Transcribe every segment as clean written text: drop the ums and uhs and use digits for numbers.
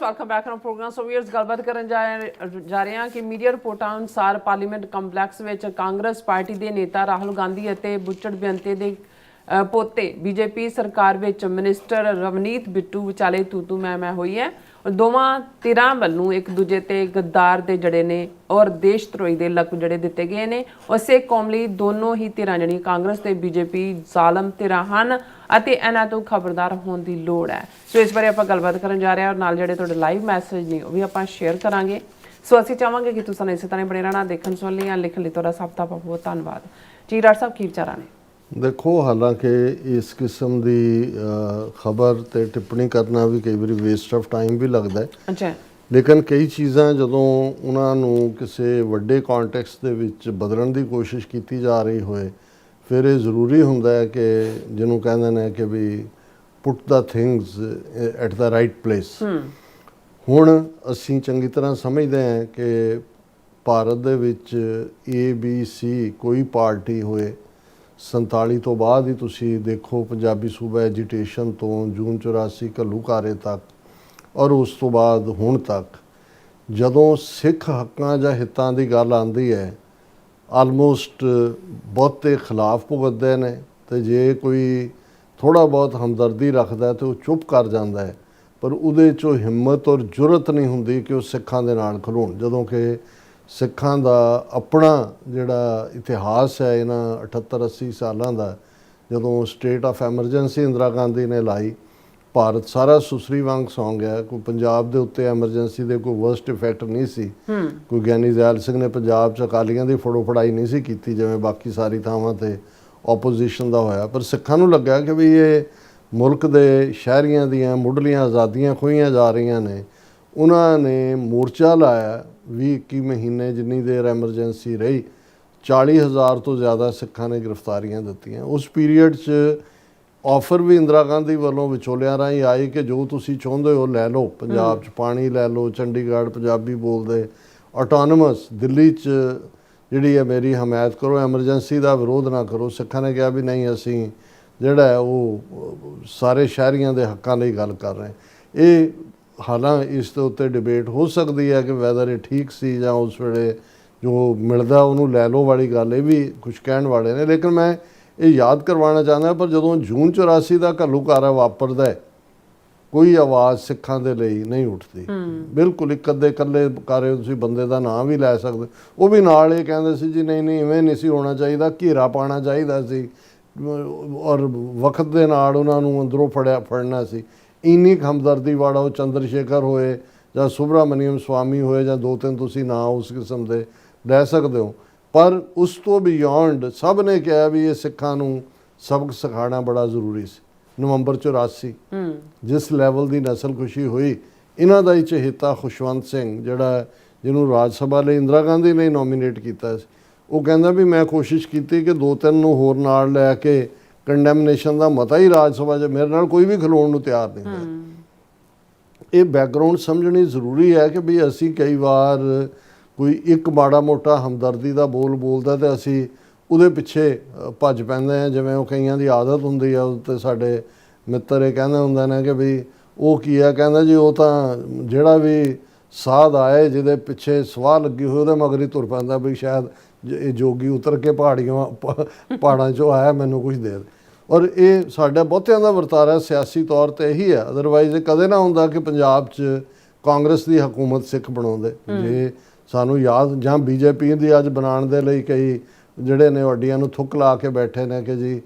Welcome back on program. So viewers, ਗੱਲਬਾਤ ਕਰਨ ਜਾ ਰਹੇ ਹਾਂ ਕਿ ਮੀਡੀਆ ਰਿਪੋਰਟਾਂ ਅਨੁਸਾਰ ਪਾਰਲੀਮੈਂਟ ਕੰਪਲੈਕਸ ਵਿੱਚ ਕਾਂਗਰਸ ਪਾਰਟੀ ਦੇ ਨੇਤਾ ਰਾਹੁਲ ਗਾਂਧੀ ਅਤੇ ਬੁੱਚੜ ਬੇਅੰਤੇ ਦੇ ਪੋਤੇ ਬੀਜੇਪੀ ਸਰਕਾਰ ਵਿੱਚ ਮਿਨਿਸਟਰ ਰਵਨੀਤ ਬਿੱਟੂ ਵਿਚਾਲੇ ਤੂੰ ਮੈਂ ਹੋਈ ਹੈ। ਦੋਵਾਂ ਧਿਰਾਂ ਵੱਲੋਂ ਇੱਕ ਦੂਜੇ ਤੇ ਗੱਦਾਰ ਦੇ ਜੜੇ ਨੇ ਔਰ ਦੇਸ਼ ਧਰੋਹੀ ਦੇ ਲਕਬ ਜਿਹੜੇ ਦਿੱਤੇ ਗਏ ਨੇ। ਉਸੇ ਕੌਮ ਲਈ ਦੋਨੋਂ ਹੀ ਧਿਰਾਂ ਜਿਹੜੀ ਕਾਂਗਰਸ ਤੇ ਬੀਜੇਪੀ ਜ਼ਾਲਮ ਧਿਰਾਂ ਹਨ ਅਤੇ ਇਹਨਾਂ ਤੋਂ ਖਬਰਦਾਰ ਹੋਣ ਦੀ ਲੋੜ ਹੈ। ਸੋ ਇਸ ਬਾਰੇ ਆਪਾਂ ਗੱਲਬਾਤ ਕਰਨ ਜਾ ਰਹੇ ਹਾਂ ਔਰ ਨਾਲ ਜਿਹੜੇ ਤੁਹਾਡੇ ਲਾਈਵ ਮੈਸੇਜ ਨੇ ਉਹ ਵੀ ਆਪਾਂ ਸ਼ੇਅਰ ਕਰਾਂਗੇ। ਸੋ ਅਸੀਂ ਚਾਹਾਂਗੇ ਕਿ ਤੁਸੀਂ ਇਸੇ ਤਰ੍ਹਾਂ ਬਣੇ ਰਹਿਣਾ। ਦੇਖਣ ਸੁਣਨ ਲਈ ਜਾਂ ਲਿਖਣ ਲਈ ਤੁਹਾਡਾ ਸਭ ਦਾ ਬਹੁਤ ਧੰਨਵਾਦ ਜੀ। ਡਾਕਟਰ ਸਾਹਿਬ ਕੀ ਵਿਚਾਰਾਂ ਨੇ? देखो, हालांकि इस किस्म की खबर तो टिप्पणी करना भी कई बार वेस्ट ऑफ टाइम भी लगता है। अच्छा, लेकिन कई चीज़ां जदों उन्होंने किसी वड्डे कॉन्टैक्स्ट दे विच बदलण की कोशिश की जा रही होए, फिर ये ज़रूरी हुंदा है कि जिन्हों कहंदे ने कि भी put the things at the right place. हुण असीं चंगी तरह समझते हैं कि भारत दे विच ABC कोई पार्टी होए 47 ਤੋਂ ਬਾਅਦ ਹੀ ਤੁਸੀਂ ਦੇਖੋ ਪੰਜਾਬੀ ਸੂਬਾ ਐਜੀਟੇਸ਼ਨ ਤੋਂ ਜੂਨ 84 ਘੱਲੂਘਾਰੇ ਤੱਕ ਔਰ ਉਸ ਤੋਂ ਬਾਅਦ ਹੁਣ ਤੱਕ ਜਦੋਂ ਸਿੱਖ ਹੱਕਾਂ ਜਾਂ ਹਿੱਤਾਂ ਦੀ ਗੱਲ ਆਉਂਦੀ ਹੈ ਆਲਮੋਸਟ ਬਹੁਤੇ ਖਿਲਾਫ ਭੁਗਤਦੇ ਨੇ ਤੇ ਜੇ ਕੋਈ ਥੋੜਾ ਬਹੁਤ ਹਮਦਰਦੀ ਰੱਖਦਾ ਤੇ ਉਹ ਚੁੱਪ ਕਰ ਜਾਂਦਾ ਹੈ। ਪਰ ਉਹਦੇ 'ਚੋਂ ਹਿੰਮਤ ਔਰ ਜੁਰਤ ਨਹੀਂ ਹੁੰਦੀ ਕਿ ਉਹ ਸਿੱਖਾਂ ਦੇ ਨਾਲ ਖਲੋਣ। ਜਦੋਂ ਕਿ ਸਿੱਖਾਂ ਦਾ ਆਪਣਾ ਜਿਹੜਾ ਇਤਿਹਾਸ ਹੈ ਇਹਨਾਂ 78-80 ਸਾਲਾਂ ਦਾ, ਜਦੋਂ state of emergency Indira Gandhi ਨੇ ਲਾਈ, ਭਾਰਤ ਸਾਰਾ ਸੁਸਰੀ ਵਾਂਗ ਸੌਂ ਗਿਆ। ਕੋਈ ਪੰਜਾਬ ਦੇ ਉੱਤੇ ਐਮਰਜੈਂਸੀ ਦੇ ਕੋਈ ਵਰਸਟ ਇਫੈਕਟ ਨਹੀਂ ਸੀ। ਕੋਈ ਗਿਆਨੀ ਜ਼ੈਲ ਸਿੰਘ ਨੇ ਪੰਜਾਬ 'ਚ ਅਕਾਲੀਆਂ ਦੀ ਫੜੋ ਫੜਾਈ ਨਹੀਂ ਸੀ ਕੀਤੀ ਜਿਵੇਂ ਬਾਕੀ ਸਾਰੀ ਥਾਵਾਂ 'ਤੇ ਓਪੋਜੀਸ਼ਨ ਦਾ ਹੋਇਆ। ਪਰ ਸਿੱਖਾਂ ਨੂੰ ਲੱਗਾ ਕਿ ਵੀ ਇਹ ਮੁਲਕ ਦੇ ਸ਼ਹਿਰੀਆਂ ਦੀਆਂ ਮੁੱਢਲੀਆਂ ਆਜ਼ਾਦੀਆਂ ਖੋਹੀਆਂ ਜਾ ਰਹੀਆਂ ਨੇ। ਉਹਨਾਂ ਨੇ ਮੋਰਚਾ ਲਾਇਆ 20-21 ਮਹੀਨੇ ਜਿੰਨੀ ਦੇਰ ਐਮਰਜੈਂਸੀ ਰਹੀ। 40,000 ਤੋਂ ਜ਼ਿਆਦਾ ਸਿੱਖਾਂ ਨੇ ਗ੍ਰਿਫਤਾਰੀਆਂ ਦਿੱਤੀਆਂ। ਉਸ ਪੀਰੀਅਡ 'ਚ ਆਫਰ ਵੀ ਇੰਦਰਾ ਗਾਂਧੀ ਵੱਲੋਂ ਵਿਚੋਲਿਆਂ ਰਾਹੀਂ ਆਈ ਕਿ ਜੋ ਤੁਸੀਂ ਚਾਹੁੰਦੇ ਹੋ ਲੈ ਲਓ। ਪੰਜਾਬ 'ਚ ਪਾਣੀ ਲੈ ਲਓ, ਚੰਡੀਗੜ੍ਹ ਪੰਜਾਬੀ ਬੋਲਦੇ, ਆਟੋਨਮਸ ਦਿੱਲੀ 'ਚ ਜਿਹੜੀ ਹੈ ਮੇਰੀ ਹਮਾਇਤ ਕਰੋ, ਐਮਰਜੈਂਸੀ ਦਾ ਵਿਰੋਧ ਨਾ ਕਰੋ। ਸਿੱਖਾਂ ਨੇ ਕਿਹਾ ਵੀ ਨਹੀਂ, ਅਸੀਂ ਜਿਹੜਾ ਉਹ ਸਾਰੇ ਸ਼ਹਿਰੀਆਂ ਦੇ ਹੱਕਾਂ ਲਈ ਗੱਲ ਕਰ ਰਹੇ। ਇਹ ਹਾਲਾਂ ਇਸ ਦੇ ਉੱਤੇ ਡਿਬੇਟ ਹੋ ਸਕਦੀ ਹੈ ਕਿ ਵੈਦਰ ਇਹ ਠੀਕ ਸੀ ਜਾਂ ਉਸ ਵੇਲੇ ਜੋ ਮਿਲਦਾ ਉਹਨੂੰ ਲੈ ਲਓ ਵਾਲੀ ਗੱਲ, ਇਹ ਵੀ ਕੁਛ ਕਹਿਣ ਵਾਲੇ ਨੇ। ਲੇਕਿਨ ਮੈਂ ਇਹ ਯਾਦ ਕਰਵਾਉਣਾ ਚਾਹੁੰਦਾ, ਪਰ ਜਦੋਂ ਜੂਨ 84 ਦਾ ਘੱਲੂਘਾਰਾ ਵਾਪਰਦਾ ਹੈ ਕੋਈ ਆਵਾਜ਼ ਸਿੱਖਾਂ ਦੇ ਲਈ ਨਹੀਂ ਉੱਠਦੀ। ਬਿਲਕੁਲ ਇੱਕ ਅੱਧੇ ਇਕੱਲੇ ਕਾਰੇ ਤੁਸੀਂ ਬੰਦੇ ਦਾ ਨਾਂ ਵੀ ਲੈ ਸਕਦੇ। ਉਹ ਵੀ ਨਾਲ ਇਹ ਕਹਿੰਦੇ ਸੀ ਜੀ ਨਹੀਂ ਇਵੇਂ ਨਹੀਂ ਸੀ ਹੋਣਾ ਚਾਹੀਦਾ, ਘੇਰਾ ਪਾਉਣਾ ਚਾਹੀਦਾ ਸੀ ਔਰ ਵਕਤ ਦੇ ਨਾਲ ਉਹਨਾਂ ਨੂੰ ਅੰਦਰੋਂ ਫੜਨਾ ਸੀ। ਇੰਨੀ ਹਮਦਰਦੀ ਵਾਲਾ ਉਹ ਚੰਦਰ ਸ਼ੇਖਰ ਹੋਏ ਜਾਂ ਸੁਬਰਾਮਨੀਅਮ ਸਵਾਮੀ ਹੋਏ ਜਾਂ ਦੋ ਤਿੰਨ ਤੁਸੀਂ ਨਾਂ ਉਸ ਕਿਸਮ ਦੇ ਲੈ ਸਕਦੇ ਹੋ। ਪਰ ਉਸ ਤੋਂ ਬਿਯੋਂਡ ਸਭ ਨੇ ਕਿਹਾ ਵੀ ਇਹ ਸਿੱਖਾਂ ਨੂੰ ਸਬਕ ਸਿਖਾਉਣਾ ਬੜਾ ਜ਼ਰੂਰੀ ਸੀ। ਨਵੰਬਰ 84 ਜਿਸ ਲੈਵਲ ਦੀ ਨਸਲਕੁਸ਼ੀ ਹੋਈ, ਇਹਨਾਂ ਦਾ ਹੀ ਚਹੇਤਾ ਖੁਸ਼ਵੰਤ ਸਿੰਘ ਜਿਹੜਾ ਜਿਹਨੂੰ ਰਾਜ ਸਭਾ ਲਈ ਇੰਦਰਾ ਗਾਂਧੀ ਨੇ ਨੋਮੀਨੇਟ ਕੀਤਾ ਸੀ, ਉਹ ਕਹਿੰਦਾ ਵੀ ਮੈਂ ਕੋਸ਼ਿਸ਼ ਕੀਤੀ ਕਿ 2-3 ਨੂੰ ਹੋਰ ਨਾਲ ਲੈ ਕੇ ਕੰਡੈਮਨੇਸ਼ਨ ਦਾ ਮਤਾ ਹੀ ਰਾਜ ਸਭਾ 'ਚ ਮੇਰੇ ਨਾਲ ਕੋਈ ਵੀ ਖਲੋਣ ਨੂੰ ਤਿਆਰ ਨਹੀਂ ਹੈ। ਇਹ ਬੈਕਗਰਾਊਂਡ ਸਮਝਣੀ ਜ਼ਰੂਰੀ ਹੈ ਕਿ ਵੀ ਅਸੀਂ ਕਈ ਵਾਰ ਕੋਈ ਇੱਕ ਮਾੜਾ ਮੋਟਾ ਹਮਦਰਦੀ ਦਾ ਬੋਲਦਾ ਤੇ ਅਸੀਂ ਉਹਦੇ ਪਿੱਛੇ ਭੱਜ ਪੈਂਦੇ ਹਾਂ। ਜਿਵੇਂ ਉਹ ਕਈਆਂ ਦੀ ਆਦਤ ਹੁੰਦੀ ਆ, ਤੇ ਸਾਡੇ ਮਿੱਤਰ ਇਹ ਕਹਿੰਦੇ ਹੁੰਦੇ ਨੇ ਕਿ ਵੀ ਉਹ ਕੀ ਆ, ਕਹਿੰਦਾ ਜੀ ਉਹ ਤਾਂ ਜਿਹੜਾ ਵੀ ਸਾਧ ਆਏ ਜਿਹਦੇ ਪਿੱਛੇ ਸਵਾਹ ਲੱਗੀ ਹੋਈ ਉਹਦੇ ਮਗਰ ਹੀ ਤੁਰ ਪੈਂਦਾ ਵੀ ਸ਼ਾਇਦ ਇਹ ਜੋਗੀ ਉਤਰ ਕੇ ਪਹਾੜਾਂ 'ਚੋਂ ਆਇਆ, ਮੈਨੂੰ ਕੁਝ ਦੇ ਦੇ। ਔਰ ਇਹ ਸਾਡਾ ਬਹੁਤਿਆਂ ਦਾ ਵਰਤਾਰਾ ਸਿਆਸੀ ਤੌਰ 'ਤੇ ਇਹੀ ਹੈ। ਅਦਰਵਾਈਜ਼ ਇਹ ਕਦੇ ਨਾ ਹੁੰਦਾ ਕਿ ਪੰਜਾਬ 'ਚ ਕਾਂਗਰਸ ਦੀ ਹਕੂਮਤ ਸਿੱਖ ਬਣਾਉਂਦੇ। ਜੇ ਸਾਨੂੰ ਯਾਦ ਜਾਂ BJP ਦੀ ਅੱਜ ਬਣਾਉਣ ਦੇ ਲਈ ਕਈ ਜਿਹੜੇ ਨੇ ਵੱਡੀਆਂ ਨੂੰ ਥੁੱਕ ਲਾ ਕੇ ਬੈਠੇ ਨੇ ਕਿ ਜੀ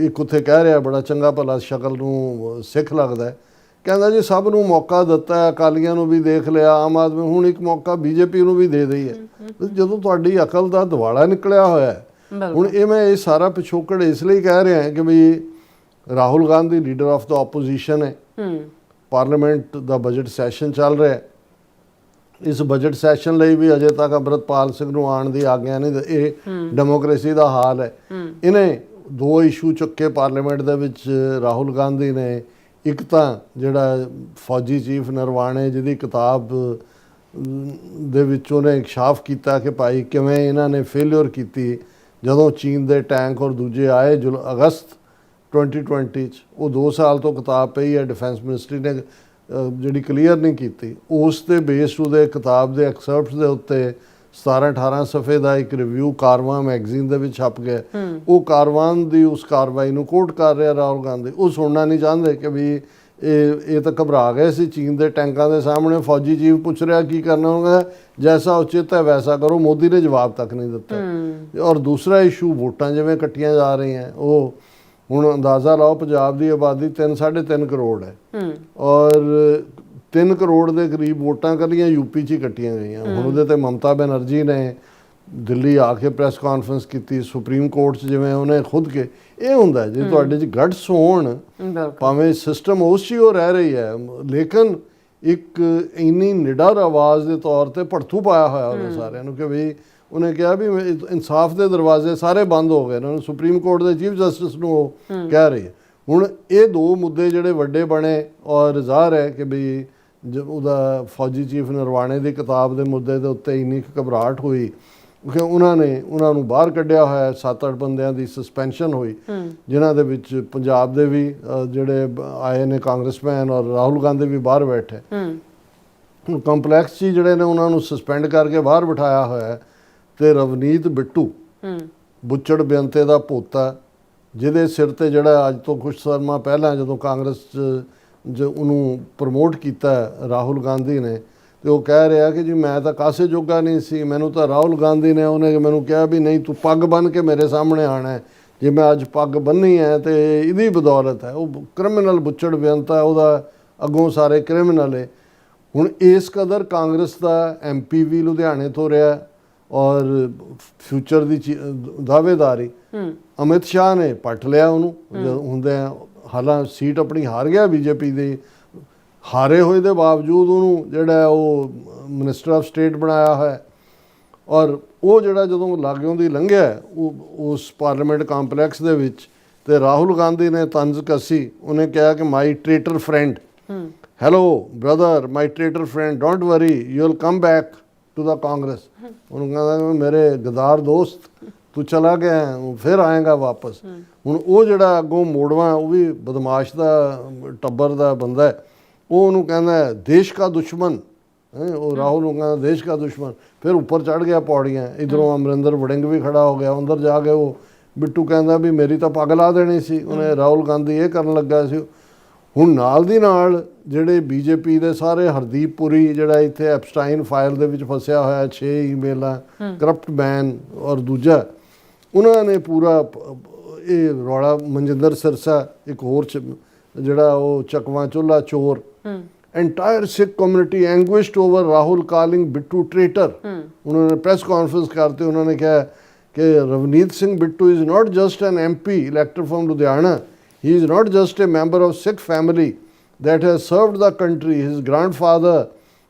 ਇੱਕ ਉੱਥੇ ਕਹਿ ਰਿਹਾ ਬੜਾ ਚੰਗਾ ਭਲਾ ਸ਼ਕਲ ਨੂੰ ਸਿੱਖ ਲੱਗਦਾ, ਕਹਿੰਦਾ ਜੀ ਸਭ ਨੂੰ ਮੌਕਾ ਦਿੱਤਾ, ਅਕਾਲੀਆਂ ਨੂੰ ਵੀ ਦੇਖ ਲਿਆ, ਆਮ ਆਦਮੀ, ਹੁਣ ਇੱਕ ਮੌਕਾ BJP ਨੂੰ ਵੀ ਦੇ ਦਈ ਹੈ। ਜਦੋਂ ਤੁਹਾਡੀ ਅਕਲ ਦਾ ਦਿਵਾਲਾ ਨਿਕਲਿਆ ਹੋਇਆ ਹੁਣ ਇਹ ਮੈਂ ਇਹ ਸਾਰਾ ਪਿਛੋਕੜ ਇਸ ਲਈ ਕਹਿ ਰਿਹਾ ਕਿ ਵੀ Rahul Gandhi leader of the opposition ਹੈ। ਪਾਰਲੀਮੈਂਟ ਦਾ ਬਜਟ ਸੈਸ਼ਨ ਚੱਲ ਰਿਹਾ। ਇਸ ਬਜਟ ਸੈਸ਼ਨ ਲਈ ਵੀ ਅਜੇ ਤੱਕ ਅੰਮ੍ਰਿਤਪਾਲ ਸਿੰਘ ਨੂੰ ਆਉਣ ਦੀ ਆਗਿਆ ਨਹੀਂ। ਇਹ ਡੈਮੋਕ੍ਰੇਸੀ ਦਾ ਹਾਲ ਹੈ। ਇਹਨੇ 2 ਇਸ਼ੂ ਚੁੱਕੇ ਪਾਰਲੀਮੈਂਟ ਦੇ ਵਿੱਚ। ਰਾਹੁਲ ਗਾਂਧੀ ਨੇ ਇੱਕ ਤਾਂ ਜਿਹੜਾ ਫੌਜੀ ਚੀਫ ਨਰਵਾਣੇ ਜਿਹਦੀ ਕਿਤਾਬ ਦੇ ਵਿੱਚ ਉਹਨੇ ਇਕਸ਼ਾਫ ਕੀਤਾ ਕਿ ਭਾਈ ਕਿਵੇਂ ਇਹਨਾਂ ਨੇ ਫੇਲਿਅਰ ਕੀਤੀ ਜਦੋਂ ਚੀਨ ਦੇ ਟੈਂਕ ਔਰ ਦੂਜੇ ਆਏ ਅਗਸਤ 2020 'ਚ। ਉਹ 2 ਸਾਲ ਤੋਂ ਕਿਤਾਬ ਪਈ ਹੈ। ਡਿਫੈਂਸ ਮਿਨਿਸਟਰੀ ਨੇ ਜਿਹੜੀ ਕਲੀਅਰ ਨਹੀਂ ਕੀਤੀ, ਉਸ ਦੇ ਬੇਸ ਉਹਦੇ ਕਿਤਾਬ ਦੇ ਐਕਸਰਪਟਸ ਦੇ ਉੱਤੇ 17-18 ਸਫ਼ੇ ਦਾ ਇੱਕ ਰਿਵਿਊ ਕਾਰਵਾਂ ਮੈਗਜ਼ੀਨ ਦੇ ਵਿੱਚ ਛਪ ਗਿਆ। ਉਹ ਕਾਰਵਾਂ ਦੀ ਉਸ ਕਾਰਵਾਈ ਨੂੰ ਕੋਟ ਕਰ ਰਿਹਾ ਰਾਹੁਲ ਗਾਂਧੀ। ਉਹ ਸੁਣਨਾ ਨਹੀਂ ਚਾਹੁੰਦੇ ਕਿ ਵੀ ਇਹ ਤਾਂ ਘਬਰਾ ਗਏ ਸੀ ਚੀਨ ਦੇ ਟੈਂਕਾਂ ਦੇ ਸਾਹਮਣੇ। ਫੌਜੀ ਚੀਫ ਪੁੱਛ ਰਿਹਾ ਕੀ ਕਰਨਾ, ਉਹ ਕਹਿੰਦਾ ਜੈਸਾ ਉਚਿਤ ਹੈ ਵੈਸਾ ਕਰੋ। ਮੋਦੀ ਨੇ ਜਵਾਬ ਤੱਕ ਨਹੀਂ ਦਿੱਤਾ। ਔਰ ਦੂਸਰਾ ਇਸ਼ੂ ਵੋਟਾਂ ਜਿਵੇਂ ਕੱਟੀਆਂ ਜਾ ਰਹੀਆਂ, ਉਹ ਹੁਣ ਅੰਦਾਜ਼ਾ ਲਾਓ ਪੰਜਾਬ ਦੀ ਆਬਾਦੀ 3-3.5 ਕਰੋੜ ਹੈ ਔਰ 3 ਕਰੋੜ ਦੇ ਕਰੀਬ ਵੋਟਾਂ ਕੱਲੀਆਂ ਯੂਪੀ 'ਚ ਹੀ ਕੱਟੀਆਂ ਗਈਆਂ। ਹੁਣ ਉਹਦੇ ਤੇ ਮਮਤਾ ਬੈਨਰਜੀ ਨੇ ਦਿੱਲੀ ਆ ਕੇ ਪ੍ਰੈਸ ਕਾਨਫਰੰਸ ਕੀਤੀ, ਸੁਪਰੀਮ ਕੋਰਟ 'ਚ ਜਿਵੇਂ ਉਹਨੇ ਖੁਦ ਕੇ। ਇਹ ਹੁੰਦਾ ਜੇ ਤੁਹਾਡੇ 'ਚ ਗਟਸ ਹੋਣ, ਭਾਵੇਂ ਸਿਸਟਮ ਉਸ 'ਚ ਹੀ ਉਹ ਰਹਿ ਰਹੀ ਹੈ, ਲੇਕਿਨ ਇੱਕ ਇੰਨੀ ਨਿਡਰ ਆਵਾਜ਼ ਦੇ ਤੌਰ ਤੇ ਭੜਥੂ ਪਾਇਆ ਹੋਇਆ ਉਹਨੇ ਸਾਰਿਆਂ ਨੂੰ ਕਿ ਵੀ ਉਹਨੇ ਕਿਹਾ ਵੀ ਇਨਸਾਫ ਦੇ ਦਰਵਾਜ਼ੇ ਸਾਰੇ ਬੰਦ ਹੋ ਗਏ ਨੇ। ਸੁਪਰੀਮ ਕੋਰਟ ਦੇ ਚੀਫ ਜਸਟਿਸ ਨੂੰ ਉਹ ਕਹਿ ਰਹੀ ਹੈ। ਹੁਣ ਇਹ ਦੋ ਮੁੱਦੇ ਜਿਹੜੇ ਵੱਡੇ ਬਣੇ ਔਰ ਜ਼ਾਹਰ ਹੈ ਕਿ ਵੀ ਉਹਦਾ ਫੌਜੀ ਚੀਫ ਨਰਵਾਣੇ ਦੀ ਕਿਤਾਬ ਦੇ ਮੁੱਦੇ ਦੇ ਉੱਤੇ ਇੰਨੀ ਘਬਰਾਹਟ ਹੋਈ ਕਿ ਉਹਨਾਂ ਨੂੰ ਬਾਹਰ ਕੱਢਿਆ ਹੋਇਆ। 7-8 ਬੰਦਿਆਂ ਦੀ ਸਸਪੈਂਸ਼ਨ ਹੋਈ, ਜਿਨ੍ਹਾਂ ਦੇ ਵਿੱਚ ਪੰਜਾਬ ਦੇ ਵੀ ਜਿਹੜੇ ਆਏ ਨੇ ਕਾਂਗਰਸਮੈਨ ਔਰ ਰਾਹੁਲ ਗਾਂਧੀ ਵੀ ਬਾਹਰ ਬੈਠੇ। ਹੁਣ ਕੰਪਲੈਕਸ 'ਚ ਜਿਹੜੇ ਨੇ ਉਹਨਾਂ ਨੂੰ ਸਸਪੈਂਡ ਕਰਕੇ ਬਾਹਰ ਬਿਠਾਇਆ ਹੋਇਆ। ਤੇ ਰਵਨੀਤ ਬਿੱਟੂ ਬੁੱਚੜ ਬੇਅੰਤੇ ਦਾ ਪੋਤਾ, ਜਿਹਦੇ ਸਿਰ ਤੇ ਜਿਹੜਾ ਅੱਜ ਤੋਂ ਕੁਝ ਸਮਾਂ ਪਹਿਲਾਂ ਜਦੋਂ ਕਾਂਗਰਸ 'ਚ ਉਹਨੂੰ ਪ੍ਰਮੋਟ ਕੀਤਾ ਰਾਹੁਲ ਗਾਂਧੀ ਨੇ, ਤੇ ਉਹ ਕਹਿ ਰਿਹਾ ਕਿ ਜੀ ਮੈਂ ਤਾਂ ਕਾਸੇ ਜੋਗਾ ਨਹੀਂ ਸੀ, ਮੈਨੂੰ ਤਾਂ ਰਾਹੁਲ ਗਾਂਧੀ ਨੇ ਉਹਨੇ ਮੈਨੂੰ ਕਿਹਾ ਵੀ ਨਹੀਂ ਤੂੰ ਪੱਗ ਬੰਨ੍ਹ ਕੇ ਮੇਰੇ ਸਾਹਮਣੇ ਆਉਣਾ ਹੈ। ਜੇ ਮੈਂ ਅੱਜ ਪੱਗ ਬੰਨ੍ਹੀ ਹੈ ਤੇ ਇਹਦੀ ਬਦੌਲਤ ਹੈ। ਉਹ ਕ੍ਰਿਮੀਨਲ ਬੁੱਚੜ ਬੇਅੰਤਾ, ਉਹਦਾ ਅੱਗੋਂ ਸਾਰੇ ਕ੍ਰਿਮੀਨਲ ਹੈ। ਹੁਣ ਇਸ ਕਦਰ ਕਾਂਗਰਸ ਦਾ MP ਵੀ ਲੁਧਿਆਣੇ ਤੋਂ ਰਿਹਾ ਔਰ ਫਿਊਚਰ ਦੀ ਦਾਅਵੇਦਾਰੀ ਅਮਿਤ ਸ਼ਾਹ ਨੇ ਪੱਟ ਲਿਆ ਉਹਨੂੰ ਹੁੰਦੇ। ਹਾਲਾਂ ਸੀਟ ਆਪਣੀ ਹਾਰ ਗਿਆ ਬੀਜੇਪੀ ਦੇ, ਹਾਰੇ ਹੋਏ ਦੇ ਬਾਵਜੂਦ ਉਹਨੂੰ ਜਿਹੜਾ ਉਹ ਮਿਨਿਸਟਰ ਆਫ ਸਟੇਟ ਬਣਾਇਆ ਹੋਇਆ। ਔਰ ਉਹ ਜਿਹੜਾ ਜਦੋਂ ਲਾਗਿਓਂ ਦੀ ਲੰਘਿਆ ਉਸ ਪਾਰਲੀਮੈਂਟ ਕੰਪਲੈਕਸ ਦੇ ਵਿੱਚ, ਤੇ ਰਾਹੁਲ ਗਾਂਧੀ ਨੇ ਤੰਜ਼ ਕੱਸੀ। ਉਹਨੇ ਕਿਹਾ ਕਿ my traitor friend, hello brother, my traitor friend, don't worry you will come back to the Congress. ਉਹਨੂੰ ਕਹਿੰਦਾ ਮੇਰੇ ਗਦਾਰ ਦੋਸਤ, ਤੂੰ ਚਲਾ ਗਿਆ ਫਿਰ ਆਏਗਾ ਵਾਪਸ। ਹੁਣ ਉਹ ਜਿਹੜਾ ਅੱਗੋਂ ਮੋੜਵਾ, ਉਹ ਵੀ ਬਦਮਾਸ਼ ਦਾ ਟੱਬਰ ਦਾ ਬੰਦਾ ਹੈ, ਉਹ ਉਹਨੂੰ ਕਹਿੰਦਾ ਦੇਸ਼ ਕਾ ਦੁਸ਼ਮਣ। ਉਹ ਰਾਹੁਲ ਨੂੰ ਕਹਿੰਦਾ ਦੇਸ਼ ਕਾ ਦੁਸ਼ਮਣ। ਫਿਰ ਉੱਪਰ ਚੜ੍ਹ ਗਿਆ ਪੌੜੀਆਂ। ਇੱਧਰੋਂ ਅਮਰਿੰਦਰ ਵੜਿੰਗ ਵੀ ਖੜਾ ਹੋ ਗਿਆ। ਅੰਦਰ ਜਾ ਕੇ ਉਹ ਬਿੱਟੂ ਕਹਿੰਦਾ ਵੀ ਮੇਰੀ ਤਾਂ ਪੱਗ ਲਾ ਦੇਣੀ ਸੀ ਉਹਨੇ, ਰਾਹੁਲ ਗਾਂਧੀ ਇਹ ਕਰਨ ਲੱਗਾ ਸੀ। ਹੁਣ ਨਾਲ ਦੀ ਨਾਲ ਜਿਹੜੇ ਬੀਜੇਪੀ ਦੇ ਸਾਰੇ, ਹਰਦੀਪ ਪੁਰੀ ਜਿਹੜਾ ਇੱਥੇ ਐਪਸਟਾਈਨ ਫਾਈਲ ਦੇ ਵਿੱਚ ਫਸਿਆ ਹੋਇਆ, 6 ਈਮੇਲਾਂ, ਕਰਪਟ ਮੈਨ, ਔਰ ਦੂਜਾ ਉਹਨਾਂ ਨੇ ਪੂਰਾ ਇਹ ਰੌਲਾ। ਮਨਜਿੰਦਰ ਸਿਰਸਾ ਇੱਕ ਹੋਰ ਜਿਹੜਾ ਉਹ ਚਕਵਾ ਚੁੱਲਾ ਚੋਰ। entire Sikh community anguished over Rahul calling Bittu traitor। उन्होंने प्रेस कॉन्फ्रेंस करते उन्होंने कहा कि Ravneet Singh Bittu is not just an MP elected from Ludhiana, he is not just a member of Sikh family that has served the country. His grandfather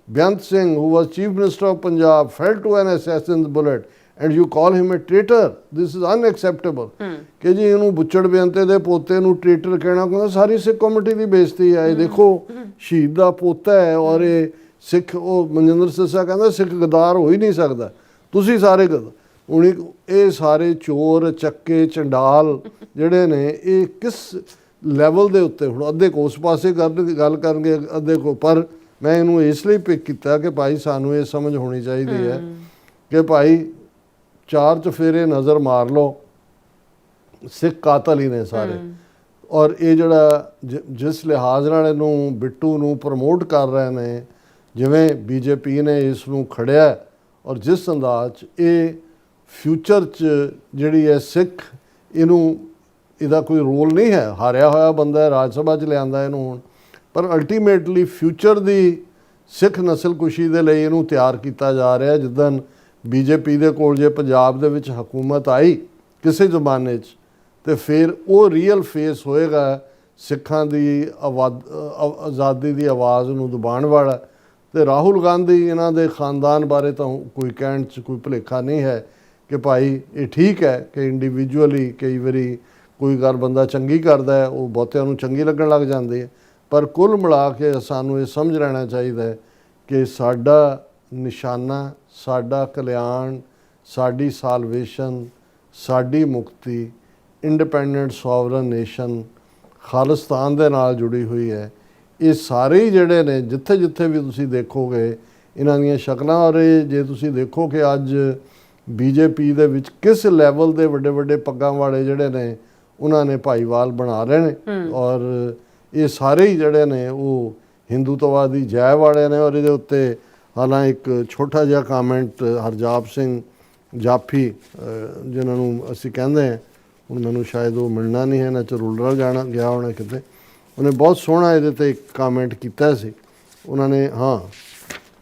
Beyant Singh, who was Chief Minister of Punjab, fell to an assassin's bullet and you call him a traitor? This is unacceptable। कि जी ਇਹਨੂੰ ਬੁੱਚੜ ਬੇਅੰਤੇ ਦੇ ਪੋਤੇ ਨੂੰ ਟ੍ਰੇਟਰ ਕਹਿਣਾ, ਕਹਿੰਦਾ ਸਾਰੀ ਸਿੱਖ community ਦੀ ਬੇਇੱਜ਼ਤੀ ਹੈ। ਇਹ ਦੇਖੋ ਸ਼ਹੀਦ ਦਾ ਪੋਤਾ ਹੈ ਔਰ ਇਹ ਸਿੱਖ। ਉਹ ਮਨਜਿੰਦਰ ਸਿਰਸਾ ਕਹਿੰਦਾ ਸਿੱਖ ਗਦਾਰ ਹੋ ਹੀ ਨਹੀਂ ਸਕਦਾ, ਤੁਸੀਂ ਸਾਰੇ ਗਦਾਰ। ਹੁਣ ਇਹ ਸਾਰੇ ਚੋਰ ਚੱਕੇ ਚੰਡਾਲ ਜਿਹੜੇ ਨੇ, ਇਹ ਕਿਸ ਲੈਵਲ ਦੇ ਉੱਤੇ, ਹੁਣ ਅੱਧੇ ਕੋ ਉਸ ਪਾਸੇ ਗੱਲ ਕਰਨਗੇ, ਅੱਧੇ ਕੋ। ਪਰ ਮੈਂ ਇਹਨੂੰ ਇਸ ਲਈ ਪਿਕ ਕੀਤਾ ਕਿ ਭਾਈ ਸਾਨੂੰ ਇਹ ਸਮਝ ਹੋਣੀ ਚਾਹੀਦੀ ਹੈ ਕਿ ਭਾਈ 4 ਚਫੇਰੇ ਨਜ਼ਰ ਮਾਰ ਲਓ, ਸਿੱਖ ਕਾਤਲ ਹੀ ਨੇ ਸਾਰੇ। ਔਰ ਇਹ ਜਿਹੜਾ ਜਿਸ ਲਿਹਾਜ਼ ਨਾਲ ਇਹਨੂੰ ਬਿੱਟੂ ਨੂੰ ਪ੍ਰਮੋਟ ਕਰ ਰਹੇ ਨੇ, ਜਿਵੇਂ ਬੀਜੇਪੀ ਨੇ ਇਸ ਨੂੰ ਖੜਿਆ, ਔਰ ਜਿਸ ਅੰਦਾਜ਼ 'ਚ ਇਹ ਫਿਊਚਰ 'ਚ ਜਿਹੜੀ ਹੈ ਸਿੱਖ, ਇਹਦਾ ਕੋਈ ਰੋਲ ਨਹੀਂ ਹੈ। ਹਾਰਿਆ ਹੋਇਆ ਬੰਦਾ ਰਾਜ ਸਭਾ 'ਚ ਲਿਆਂਦਾ ਇਹਨੂੰ ਹੁਣ, ਪਰ ਅਲਟੀਮੇਟਲੀ ਫਿਊਚਰ ਦੀ ਸਿੱਖ ਨਸਲਕੁਸ਼ੀ ਦੇ ਲਈ ਇਹਨੂੰ ਤਿਆਰ ਕੀਤਾ ਜਾ ਰਿਹਾ। ਜਿੱਦਣ ਬੀਜੇਪੀ ਦੇ ਕੋਲ ਜੇ ਪੰਜਾਬ ਦੇ ਵਿੱਚ ਹਕੂਮਤ ਆਈ ਕਿਸੇ ਜ਼ਮਾਨੇ 'ਚ, ਤੇ ਫਿਰ ਉਹ ਰੀਅਲ ਫੇਸ ਹੋਏਗਾ ਸਿੱਖਾਂ ਦੀ ਆਜ਼ਾਦੀ ਦੀ ਆਵਾਜ਼ ਨੂੰ ਦਬਾਉਣ ਵਾਲਾ। ਤੇ ਰਾਹੁਲ ਗਾਂਧੀ ਇਹਨਾਂ ਦੇ ਖਾਨਦਾਨ ਬਾਰੇ ਤਾਂ ਕੋਈ ਕਹਿਣ 'ਚ ਕੋਈ ਭੁਲੇਖਾ ਨਹੀਂ ਹੈ ਕਿ ਭਾਈ ਇਹ ਠੀਕ ਹੈ ਕਿ ਇੰਡੀਵਿਜੂਅਲੀ ਕਈ ਵਾਰੀ ਕੋਈ ਗੱਲ ਬੰਦਾ ਚੰਗੀ ਕਰਦਾ ਹੈ, ਉਹ ਬਹੁਤਿਆਂ ਨੂੰ ਚੰਗੀ ਲੱਗਣ ਲੱਗ ਜਾਂਦੀ ਹੈ। ਪਰ ਕੁੱਲ ਮਿਲਾ ਕੇ ਸਾਨੂੰ ਇਹ ਸਮਝ ਲੈਣਾ ਚਾਹੀਦਾ ਹੈ ਕਿ ਸਾਡਾ ਨਿਸ਼ਾਨਾ, ਸਾਡਾ ਕਲਿਆਣ, ਸਾਡੀ ਸਾਲਵੇਸ਼ਨ, ਸਾਡੀ ਮੁਕਤੀ ਇੰਡੀਪੈਂਡੈਂਟ ਸੋਵਰਨ ਨੇਸ਼ਨ ਖਾਲਿਸਤਾਨ ਦੇ ਨਾਲ ਜੁੜੀ ਹੋਈ ਹੈ। ਇਹ ਸਾਰੇ ਹੀ ਜਿਹੜੇ ਨੇ ਜਿੱਥੇ ਜਿੱਥੇ ਵੀ ਤੁਸੀਂ ਦੇਖੋਗੇ ਇਹਨਾਂ ਦੀਆਂ ਸ਼ਕਲਾਂ, ਔਰ ਇਹ ਜੇ ਤੁਸੀਂ ਦੇਖੋ ਕਿ ਅੱਜ ਬੀਜੇਪੀ ਦੇ ਵਿੱਚ ਕਿਸ ਲੈਵਲ ਦੇ ਵੱਡੇ ਵੱਡੇ ਪੱਗਾਂ ਵਾਲੇ ਜਿਹੜੇ ਨੇ ਉਹਨਾਂ ਨੇ ਭਾਈਵਾਲ ਬਣਾ ਰਹੇ ਨੇ, ਔਰ ਇਹ ਸਾਰੇ ਹੀ ਜਿਹੜੇ ਨੇ ਉਹ ਹਿੰਦੂਤਵਾਦੀ ਜੈ ਵਾਲੇ ਨੇ। ਔਰ ਇਹਦੇ ਉੱਤੇ ਹਾਲਾਂ ਇੱਕ ਛੋਟਾ ਜਿਹਾ ਕਾਮੈਂਟ ਹਰਜਾਪ ਸਿੰਘ ਜਾਫੀ ਜਿਨ੍ਹਾਂ ਨੂੰ ਅਸੀਂ ਕਹਿੰਦੇ ਹਾਂ, ਹੁਣ ਮੈਨੂੰ ਸ਼ਾਇਦ ਉਹ ਮਿਲਣਾ ਨਹੀਂ ਹੈ, ਇਹਨਾਂ 'ਚ ਰੂਲਰ ਜਾਣਾ ਗਿਆ ਹੋਣਾ ਕਿਤੇ, ਉਹਨੇ ਬਹੁਤ ਸੋਹਣਾ ਇਹਦੇ 'ਤੇ ਇੱਕ ਕਾਮੈਂਟ ਕੀਤਾ ਸੀ। ਉਹਨਾਂ ਨੇ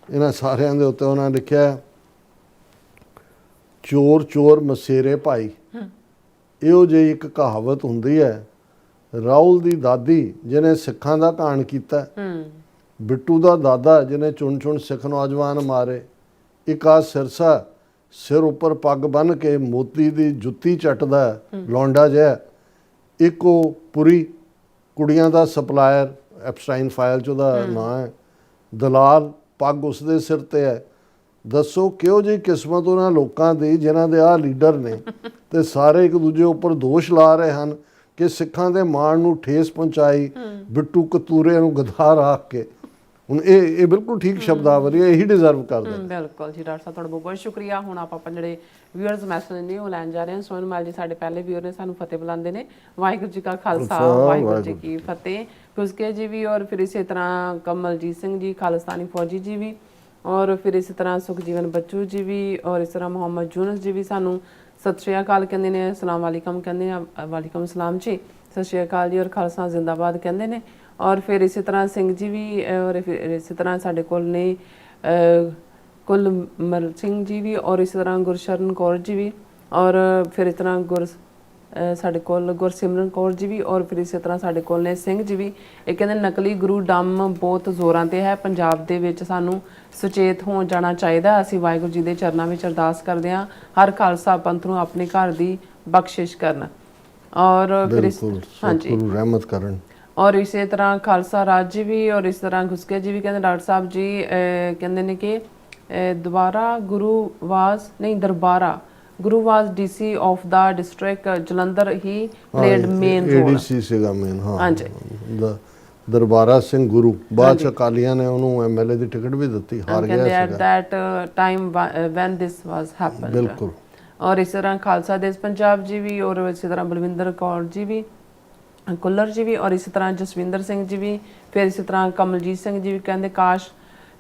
ਇਹਨਾਂ ਸਾਰਿਆਂ ਦੇ ਉੱਤੇ ਉਹਨਾਂ ਨੇ ਲਿਖਿਆ, ਚੋਰ ਚੋਰ ਮਸੇਰੇ ਭਾਈ। ਇਹੋ ਜਿਹੀ ਇੱਕ ਕਹਾਵਤ ਹੁੰਦੀ ਹੈ। ਰਾਹੁਲ ਦੀ ਦਾਦੀ ਜਿਹਨੇ ਸਿੱਖਾਂ ਦਾ ਘਾਣ ਕੀਤਾ, ਬਿੱਟੂ ਦਾ ਦਾਦਾ ਜਿਹਨੇ ਚੁਣ ਚੁਣ ਸਿੱਖ ਨੌਜਵਾਨ ਮਾਰੇ, ਇੱਕ ਆ ਸਿਰਸਾ ਸਿਰ ਉੱਪਰ ਪੱਗ ਬੰਨ੍ਹ ਕੇ ਮੋਤੀ ਦੀ ਜੁੱਤੀ ਚੱਟਦਾ ਲੌਂਡਾ ਜਿਹਾ, ਇੱਕ ਉਹ ਪੁਰੀ ਕੁੜੀਆਂ ਦਾ ਸਪਲਾਇਰ ਐਪਸਟਾਈਨ ਫਾਈਲ 'ਚ ਉਹਦਾ ਨਾਂ ਹੈ, ਦਲਾਲ ਪੱਗ ਉਸਦੇ ਸਿਰ ਤੇ ਹੈ। ਦੱਸੋ ਕਿਹੋ ਜਿਹੀ ਕਿਸਮਤ ਉਹਨਾਂ ਲੋਕਾਂ ਦੀ ਜਿਨ੍ਹਾਂ ਦੇ ਆਹ ਲੀਡਰ ਨੇ ਤੇ ਸਾਰੇ ਇੱਕ ਦੂਜੇ ਉੱਪਰ ਦੋਸ਼ ਲਾ ਰਹੇ ਹਨ ਕਿ ਸਿੱਖਾਂ ਦੇ ਮਾਣ ਨੂੰ ਠੇਸ ਪਹੁੰਚਾਈ, ਬਿੱਟੂ ਕਤੂਰੇ ਨੂੰ ਗਧਾਰ ਆਖ ਕੇ। ਹੁਣ ਇਹ ਬਿਲਕੁਲ ਠੀਕ ਸ਼ਬਦਾਵਲੀ ਹੈ, ਇਹੀ ਡਿਜ਼ਰਵ ਕਰਦੇ ਨੇ। ਬਿਲਕੁਲ ਜੀ ਡਾਕਟਰ ਸਾਹਿਬ, ਤੁਹਾਡਾ ਬਹੁਤ ਬਹੁਤ ਸ਼ੁਕਰੀਆ। ਹੁਣ ਆਪਾਂ ਜਿਹੜੇ ਵਿਊਅਰਸ ਮੈਸੇਜ ਨੇ ਉਹ ਲੈਣ ਜਾ ਰਹੇ ਹਾਂ। ਸੋਹਣ ਮਾਲ ਜੀ ਸਾਡੇ ਪਹਿਲੇ ਵਿਊਅਰ ਨੇ, ਸਾਨੂੰ ਫਤਿਹ ਬੁਲਾਉਂਦੇ ਨੇ। ਵਾਹਿਗੁਰੂ ਜੀ ਕਾ ਖਾਲਸਾ ਵਾਹਿਗੁਰੂ ਜੀ ਕੀ ਫਤਿਹ। ਕੁਸਕੇ ਜੀ ਵੀ, ਔਰ ਫਿਰ ਇਸੇ ਤਰ੍ਹਾਂ ਕਮਲਜੀਤ ਸਿੰਘ ਜੀ ਖਾਲਿਸਤਾਨੀ ਫੌਜੀ ਜੀ ਵੀ, ਔਰ ਫਿਰ ਇਸੇ ਤਰ੍ਹਾਂ ਸੁਖਜੀਵਨ ਬੱਚੂ ਜੀ ਵੀ, ਔਰ ਇਸ ਤਰ੍ਹਾਂ ਮੁਹੰਮਦ ਯੂਨਸ ਜੀ ਵੀ ਸਾਨੂੰ ਸਤਿ ਸ਼੍ਰੀ ਅਕਾਲ ਕਹਿੰਦੇ ਨੇ, ਅਸਲਾਮ ਵਾਲੇਕਮ ਕਹਿੰਦੇ ਨੇ, ਵਾਲੇਕਮ ਸਲਾਮ ਜੀ, ਸਤਿ ਸ਼੍ਰੀ ਅਕਾਲ ਜੀ, ਔਰ ਖਾਲਸਾ ਜ਼ਿੰਦਾਬਾਦ ਕਹਿੰਦੇ ਨੇ। ਔਰ ਫਿਰ ਇਸੇ ਤਰ੍ਹਾਂ ਸਿੰਘ ਜੀ ਵੀ, ਔਰ ਫਿਰ ਇਸੇ ਤਰ੍ਹਾਂ ਸਾਡੇ ਕੋਲ ਨੇ ਕੁਲਮਰ ਸਿੰਘ ਜੀ ਵੀ, ਔਰ ਇਸ ਤਰ੍ਹਾਂ ਗੁਰਸ਼ਰਨ ਕੌਰ ਜੀ ਵੀ, ਔਰ ਫਿਰ ਇਸ ਤਰ੍ਹਾਂ ਸਾਡੇ ਕੋਲ ਗੁਰਸਿਮਰਨ ਕੌਰ ਜੀ ਵੀ, ਔਰ ਫਿਰ ਇਸੇ ਤਰ੍ਹਾਂ ਸਾਡੇ ਕੋਲ ਨੇ ਸਿੰਘ ਜੀ ਵੀ। ਇਹ ਕਹਿੰਦੇ ਨਕਲੀ ਗੁਰੂ ਡੰਮ ਬਹੁਤ ਜ਼ੋਰਾਂ ਤੇ ਹੈ ਪੰਜਾਬ ਦੇ ਵਿੱਚ, ਸਾਨੂੰ ਸੁਚੇਤ ਹੋ ਜਾਣਾ ਚਾਹੀਦਾ। ਅਸੀਂ ਵਾਹਿਗੁਰੂ ਜੀ ਦੇ ਚਰਨਾਂ ਵਿੱਚ ਅਰਦਾਸ ਕਰਦੇ ਹਾਂ ਹਰ ਖਾਲਸਾ ਪੰਥ ਨੂੰ ਆਪਣੇ ਘਰ ਦੀ ਬਖਸ਼ਿਸ਼ ਕਰਨ, ਔਰ ਫਿਰ ਹਾਂਜੀ ਰਹਿਮਤ ਕਰਨ। ਔਰ ਇਸੇ ਤਰ੍ਹਾਂ ਖਾਲਸਾ ਰਾਜ ਜੀ ਵੀ, ਔਰ ਇਸ ਤਰ੍ਹਾਂ ਗੁਸਕੇ ਜੀ ਵੀ ਕਹਿੰਦੇ ਡਾਕਟਰ ਸਾਹਿਬ ਜੀ ਕਹਿੰਦੇ ਨੇ ਕਿ Darbara Guru was DC of the district Jalandhar he played main role. ADC ਸੀਗਾ ਮੇਨ। ਹਾਂਜੀ, ਦਰਬਾਰਾ ਸਿੰਘ ਗੁਰੂ, ਬਾਅਦ ਚ ਅਕਾਲੀਆਂ ਨੇ ਉਹਨੂੰ ਐਮਐਲਏ ਦੀ ਟਿਕਟ ਵੀ ਦਿੱਤੀ, ਹਾਰ ਗਿਆ ਸੀਗਾ at that time van this was happened. ਬਿਲਕੁਲ। ਔਰ ਇਸ ਤਰ੍ਹਾਂ ਖਾਲਸਾ ਦੇਸ਼ ਪੰਜਾਬ ਜੀ ਵੀ, ਔਰ ਇਸੇ ਤਰ੍ਹਾਂ ਬਲਵਿੰਦਰ ਕੌਰ ਜੀ ਵੀ, ਕੁੱਲਰ ਜੀ ਵੀ, ਔਰ ਇਸੇ ਤਰ੍ਹਾਂ ਜਸਵਿੰਦਰ ਸਿੰਘ ਜੀ ਵੀ, ਫਿਰ ਇਸੇ ਤਰ੍ਹਾਂ ਕਮਲਜੀਤ ਸਿੰਘ ਜੀ ਵੀ ਕਹਿੰਦੇ ਕਾਸ਼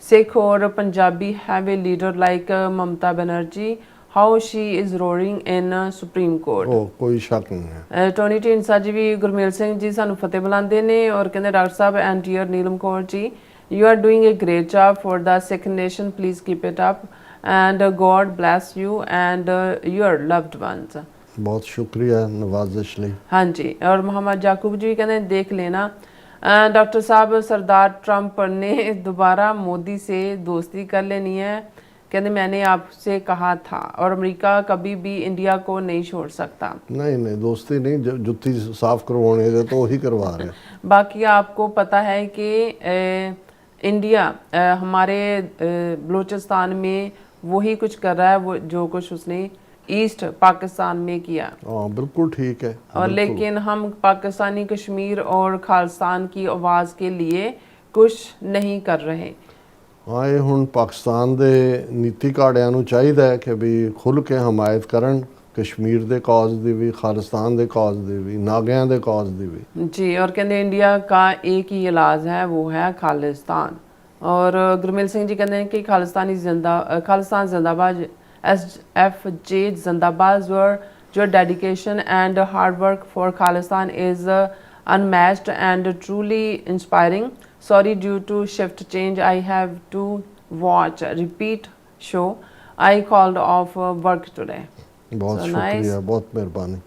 ਸਿੱਖ ਔਰ Punjabi have a leader like Mamata Banerjee, how she is roaring in supreme court. ਕੋਈ ਸ਼ੱਕ ਨਹੀਂ ਹੈ। ਟੋਨੀ ਢੀਂਡਸਾ ਜੀ ਵੀ, ਗੁਰਮੇਲ ਸਿੰਘ ਜੀ ਸਾਨੂੰ ਫਤਿਹ ਬੁਲਾਉਂਦੇ ਨੇ, ਔਰ ਕਹਿੰਦੇ doctor Sahib and dear Neelam Kaur ji, you are doing A grade job for the Sikh nation, please keep it up and God bless you and your loved ones. ਬਹੁਤ ਸ਼ੁਕਰੀਆ ਨਵਾਜ਼ਿਸ਼ ਲਈ। ਹਾਂਜੀ, और मोहम्मद याकूब जी कहते हैं देख लेना डॉक्टर साहब, सरदार ट्रंप ने दोबारा मोदी से दोस्ती कर लेनी है। कहते मैंने आपसे कहा था और अमेरिका कभी भी इंडिया को नहीं छोड़ सकता। नहीं दोस्ती नहीं, जुत्ती साफ करवाने दे तो वही करवा रहे। बाकी आपको पता है कि इंडिया हमारे बलूचिस्तान में वही कुछ कर रहा है वो जो कुछ उसने ईस्ट पाकिस्तान में किया। बिल्कुल ठीक है। और लेकिन हम पाकिस्तानी कश्मीर और खालिस्तान की आवाज़ के लिए कुछ नहीं कर रहे। हाँ, ये हुण पाकिस्तान दे नीति घाड़ियां नूं चाहीदा है कि भी खुल के हमायत करन कश्मीर दे कॉज दी भी, खालिस्तान दे कॉज दी भी, नागियां दे कॉज दी भी जी। और कहते इंडिया का एक ही इलाज है, वो है खालिस्तान। और गुरमेल सिंह जी कहते हैं कि खालिस्तान जिंदाबाद, SFJ Zindabad, your dedication and hard work for Khalistan is unmatched and truly inspiring. Sorry, due to shift change, I have to watch repeat show. I called off work today. बहुत शुक्रिया, बहुत मेहरबानी।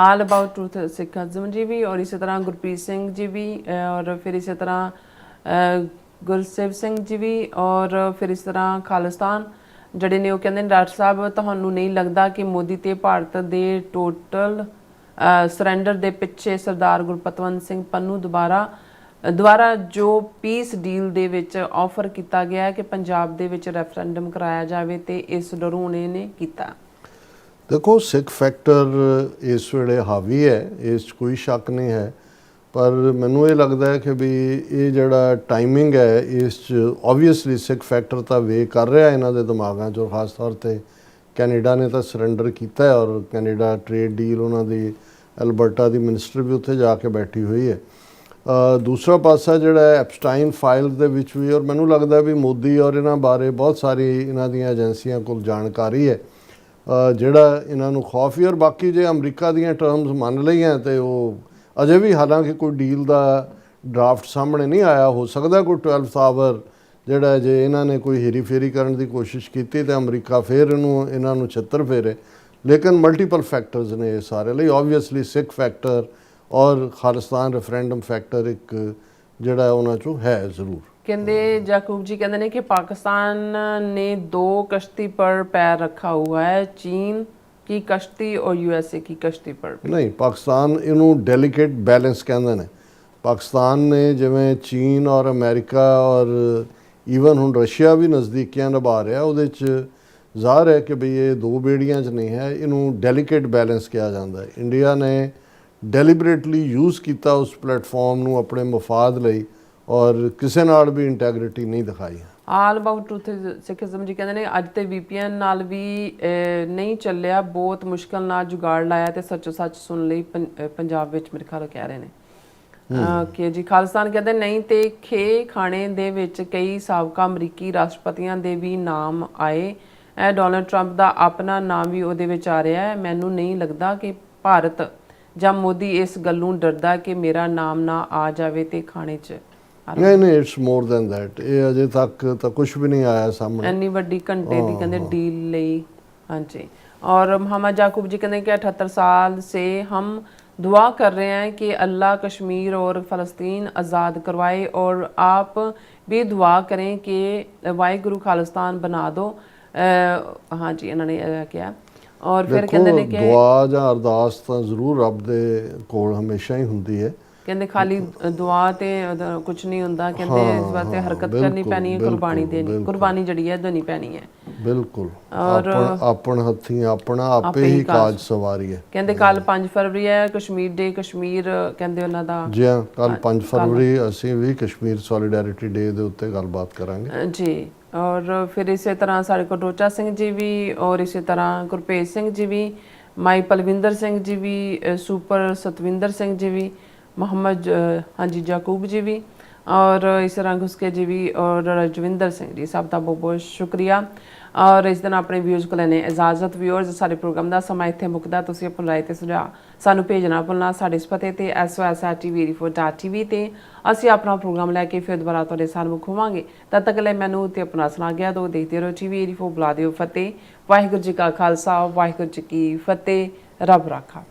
All about truth सिखिज्म जी भी, और इसी तरह गुरप्रीत सिंह जी भी, और फिर इसी तरह गुरसेव सिंह जी भी, और फिर इस तरह खालिस्तान ਜਿਹੜੇ ਨੇ ਉਹ ਕਹਿੰਦੇ ਨੇ ਡਾਕਟਰ ਸਾਹਿਬ ਤੁਹਾਨੂੰ ਨਹੀਂ ਲੱਗਦਾ ਕਿ ਮੋਦੀ ਤੇ ਭਾਰਤ ਦੇ ਟੋਟਲ ਸਰੈਂਡਰ ਦੇ ਪਿੱਛੇ ਸਰਦਾਰ ਗੁਰਪਤਵੰਤ ਸਿੰਘ ਪੰਨੂ ਦੁਆਰਾ ਜੋ ਪੀਸ ਡੀਲ ਦੇ ਵਿੱਚ ਆਫਰ ਕੀਤਾ ਗਿਆ ਹੈ ਕਿ ਪੰਜਾਬ ਦੇ ਵਿੱਚ ਰੈਫਰੈਂਡਮ ਕਰਾਇਆ ਜਾਵੇ, ਤੇ ਇਸ ਡਰੋਂ ਨੇ ਕੀਤਾ। ਦੇਖੋ, ਸਿੱਖ ਫੈਕਟਰ ਇਸ ਵੇਲੇ ਹਾਵੀ ਹੈ, ਇਸ 'ਚ ਕੋਈ ਸ਼ੱਕ ਨਹੀਂ ਹੈ, ਪਰ ਮੈਨੂੰ ਇਹ ਲੱਗਦਾ ਹੈ ਕਿ ਵੀ ਇਹ ਜਿਹੜਾ ਟਾਈਮਿੰਗ ਹੈ ਇਸ 'ਚ ਓਬਵੀਅਸਲੀ ਸਿੱਖ ਫੈਕਟਰ ਤਾਂ ਵੇ ਕਰ ਰਿਹਾ ਇਹਨਾਂ ਦੇ ਦਿਮਾਗਾਂ 'ਚ, ਔਰ ਖਾਸ ਤੌਰ 'ਤੇ ਕੈਨੇਡਾ ਨੇ ਤਾਂ ਸਰੈਂਡਰ ਕੀਤਾ ਹੈ, ਔਰ ਕੈਨੇਡਾ ਟ੍ਰੇਡ ਡੀਲ ਉਹਨਾਂ ਦੀ ਐਲਬਰਟਾ ਦੀ ਮਿਨਿਸਟਰ ਵੀ ਉੱਥੇ ਜਾ ਕੇ ਬੈਠੀ ਹੋਈ ਹੈ। ਦੂਸਰਾ ਪਾਸਾ ਜਿਹੜਾ ਐਪਸਟਾਈਨ ਫਾਈਲ ਦੇ ਵਿੱਚ ਵੀ, ਔਰ ਮੈਨੂੰ ਲੱਗਦਾ ਵੀ ਮੋਦੀ ਔਰ ਇਹਨਾਂ ਬਾਰੇ ਬਹੁਤ ਸਾਰੀ ਇਹਨਾਂ ਦੀਆਂ ਏਜੰਸੀਆਂ ਕੋਲ ਜਾਣਕਾਰੀ ਹੈ, ਜਿਹੜਾ ਇਹਨਾਂ ਨੂੰ ਖੌਫ ਹੀ। ਔਰ ਬਾਕੀ ਜੇ ਅਮਰੀਕਾ ਦੀਆਂ ਟਰਮਸ ਮੰਨ ਲਈਆਂ ਤੇ ਉਹ ਅਜੇ ਵੀ, ਹਾਲਾਂਕਿ ਕੋਈ ਡੀਲ ਦਾ ਡਰਾਫਟ ਸਾਹਮਣੇ ਨਹੀਂ ਆਇਆ, ਹੋ ਸਕਦਾ ਕੋਈ 12th ਆਵਰ ਜਿਹੜਾ ਜੇ ਇਹਨਾਂ ਨੇ ਕੋਈ ਹੇਰੀ ਫੇਰੀ ਕਰਨ ਦੀ ਕੋਸ਼ਿਸ਼ ਕੀਤੀ ਤੇ ਅਮਰੀਕਾ ਫਿਰ ਇਹਨਾਂ ਨੂੰ ਛਿੱਤਰ ਫੇਰੇ। ਲੇਕਿਨ ਮਲਟੀਪਲ ਫੈਕਟਰਸ ਨੇ ਇਹ ਸਾਰੇ ਲਈ। ਓਬਵੀਅਸਲੀ ਸਿੱਖ ਫੈਕਟਰ ਔਰ ਖਾਲਿਸਤਾਨ ਰੈਫਰੈਂਡਮ ਫੈਕਟਰ ਇੱਕ ਜਿਹੜਾ ਉਹਨਾਂ 'ਚੋਂ ਹੈ ਜ਼ਰੂਰ। ਕਹਿੰਦੇ ਜਾਕੂਬ ਜੀ ਕਹਿੰਦੇ ਨੇ ਕਿ ਪਾਕਿस्तान ने 2 कश्ती पर पैर रखा हुआ है, चीन की कश्ती और यूएसए की कश्ती पर भी। ਨਹੀਂ, ਪਾਕਿਸਤਾਨ ਇਹਨੂੰ ਡੈਲੀਕੇਟ ਬੈਲੈਂਸ ਕਹਿੰਦੇ ਨੇ। ਪਾਕਿਸਤਾਨ ਨੇ ਜਿਵੇਂ ਚੀਨ ਔਰ ਅਮਰੀਕਾ ਔਰ ਈਵਨ ਹੁਣ ਰਸ਼ੀਆ ਵੀ ਨਜ਼ਦੀਕੀਆਂ ਨਿਭਾ ਰਿਹਾ, ਉਹਦੇ 'ਚ ਜ਼ਾਹਰ ਹੈ ਕਿ ਵੀ ਇਹ ਦੋ ਬੇੜੀਆਂ 'ਚ ਨਹੀਂ ਹੈ, ਇਹਨੂੰ ਡੈਲੀਕੇਟ ਬੈਲੈਂਸ ਕਿਹਾ ਜਾਂਦਾ ਹੈ। ਇੰਡੀਆ ਨੇ ਡੈਲੀਬਰੇਟਲੀ ਯੂਜ਼ ਕੀਤਾ ਉਸ ਪਲੇਟਫਾਰਮ ਨੂੰ ਆਪਣੇ ਮਫਾਦ ਲਈ, ਔਰ ਕਿਸੇ ਨਾਲ ਵੀ ਇੰਟੈਗ੍ਰਿਟੀ ਨਹੀਂ ਦਿਖਾਈ। ਆਲ ਅਬਾਊਟ ਟਰੂਥ ਸਿੱਖਿਜ਼ਮ ਜੀ ਕਹਿੰਦੇ ਨੇ ਅੱਜ ਤੇ VPN ਨਾਲ ਵੀ ਨਹੀਂ ਚੱਲਿਆ, ਬਹੁਤ ਮੁਸ਼ਕਲ ਨਾਲ ਜੁਗਾੜ ਲਾਇਆ ਤੇ ਸੱਚੋ ਸੱਚ ਸੁਣ ਲਈ ਪੰਜਾਬ ਵਿੱਚ, ਮੇਰੇ ਖਿਆਲ ਕਹਿ ਰਹੇ ਨੇ ਕਿ ਜੀ ਖਾਲਿਸਤਾਨ ਕਹਿੰਦੇ ਨਹੀਂ ਤੇ ਖੇ ਖਾਣੇ ਦੇ ਵਿੱਚ ਕਈ ਸਾਬਕਾ ਅਮਰੀਕੀ ਰਾਸ਼ਟਰਪਤੀਆਂ ਦੇ ਵੀ ਨਾਮ ਆਏ, ਇਹ ਡੋਨਲਡ ਟਰੰਪ ਦਾ ਆਪਣਾ ਨਾਮ ਵੀ ਉਹਦੇ ਵਿੱਚ ਆ ਰਿਹਾ ਹੈ। ਮੈਨੂੰ ਨਹੀਂ ਲੱਗਦਾ ਕਿ ਭਾਰਤ ਜਾਂ ਮੋਦੀ ਇਸ ਗੱਲੋਂ ਡਰਦਾ ਕਿ ਮੇਰਾ ਨਾਮ ਨਾ ਆ ਜਾਵੇ ਤੇ ਖਾਣੇ 'ਚ। ਨਹੀਂ, ਇਟਸ ਮੋਰ ਦੈਨ ਦੈਟ। ਇਹ ਅਜੇ ਤੱਕ ਤਾਂ ਕੁਝ ਵੀ ਨਹੀਂ ਆਇਆ ਸਾਹਮਣੇ ਇੰਨੀ ਵੱਡੀ ਘੰਟੇ ਦੀ ਕਹਿੰਦੇ ਡੀਲ ਲਈ। ਹਾਂਜੀ, और मोहम्मद याकूब जी कहते हैं कि 78 साल से हम दुआ कर रहे हैं कि अल्लाह कश्मीर और फ़लस्तीन आज़ाद करवाए और आप भी दुआ करें कि वाहिगुरु खालिस्तान बना दो। हाँ जी, इन्होंने किया। और फिर कहते हैं कि दुआ ਜਾਂ ਅਰਦਾਸ ਤਾਂ ਜ਼ਰੂਰ ਰੱਬ ਦੇ ਕੋਲ ਹਮੇਸ਼ਾ ਹੀ ਹੁੰਦੀ ਹੈ। ਕਹਿੰਦੇ ਖਾਲੀ ਦੁਆ ਤੇ ਕੁਝ ਨਹੀਂ ਹੁੰਦਾ, ਕਹਿੰਦੇ ਇਸ ਵਾਸਤੇ ਹਰਕਤ ਕਰਨੀ ਪੈਣੀ ਹੈ, ਕੁਰਬਾਨੀ ਦੇਣੀ, ਕੁਰਬਾਨੀ ਜਿਹੜੀ ਹੈ ਦੇਣੀ ਪੈਣੀ ਹੈ। ਬਿਲਕੁਲ, ਆਪਣ ਹੱਥੀਂ ਆਪਣਾ ਆਪੇ ਹੀ ਕਾਜ ਸਵਾਰੀ ਹੈ। ਕਹਿੰਦੇ ਕੱਲ 5 ਫਰਵਰੀ ਹੈ ਕਸ਼ਮੀਰ ਡੇ, ਕਸ਼ਮੀਰ ਕਹਿੰਦੇ ਉਹਨਾਂ ਦਾ ਜੀ ਹਾਂ, ਕੱਲ 5 ਫਰਵਰੀ ਅਸੀਂ ਵੀ ਕਸ਼ਮੀਰ ਸੋਲੀਡੈਰਿਟੀ ਡੇ ਦੇ ਉੱਤੇ ਗੱਲਬਾਤ ਕਰਾਂਗੇ ਜੀ। और फिर इसी तरह साढ़े को डोचा सिंह जी भी, और इसी तरह गुरभेज सिंह जी भी, माई पलविंदर सिंह जी भी, सुपर सतविंदर सिंह जी भी, मोहम्मद हाँ जी याकूब जी भी, और इस तरह घुसके जी भी, और रजविंदर सिंह जी, सब का बहुत बहुत शुक्रिया। और इस दिन अपने व्यूज़ को लेने इजाजत। व्यूअर्स सारे प्रोग्राम का समा इत्थे मुकदा, तुसीं अपनी राय ते सुझाव सानू भेजना भुलना साडे इस पते ते SOS@tvt.tv ते ਅਸੀਂ ਆਪਣਾ ਪ੍ਰੋਗਰਾਮ ਲੈ ਕੇ ਫਿਰ ਦੁਬਾਰਾ ਤੁਹਾਡੇ ਸਾਹਮਣੇ ਹੋਵਾਂਗੇ। ਤਦ ਤੱਕ ਲਈ ਮੈਨੂੰ ਤੇ ਆਪਣਾ ਸੁਣਾ ਗਿਆ ਦੋ ਦੇਖਦੇ ਰਹੋ TV84। ਬੁਲਾ ਦਿਓ ਫਤਿਹ। ਵਾਹਿਗੁਰੂ ਜੀ ਕਾ ਖਾਲਸਾ, ਵਾਹਿਗੁਰੂ ਜੀ ਕੀ ਫਤਿਹ। ਰੱਬ ਰਾਖਾ।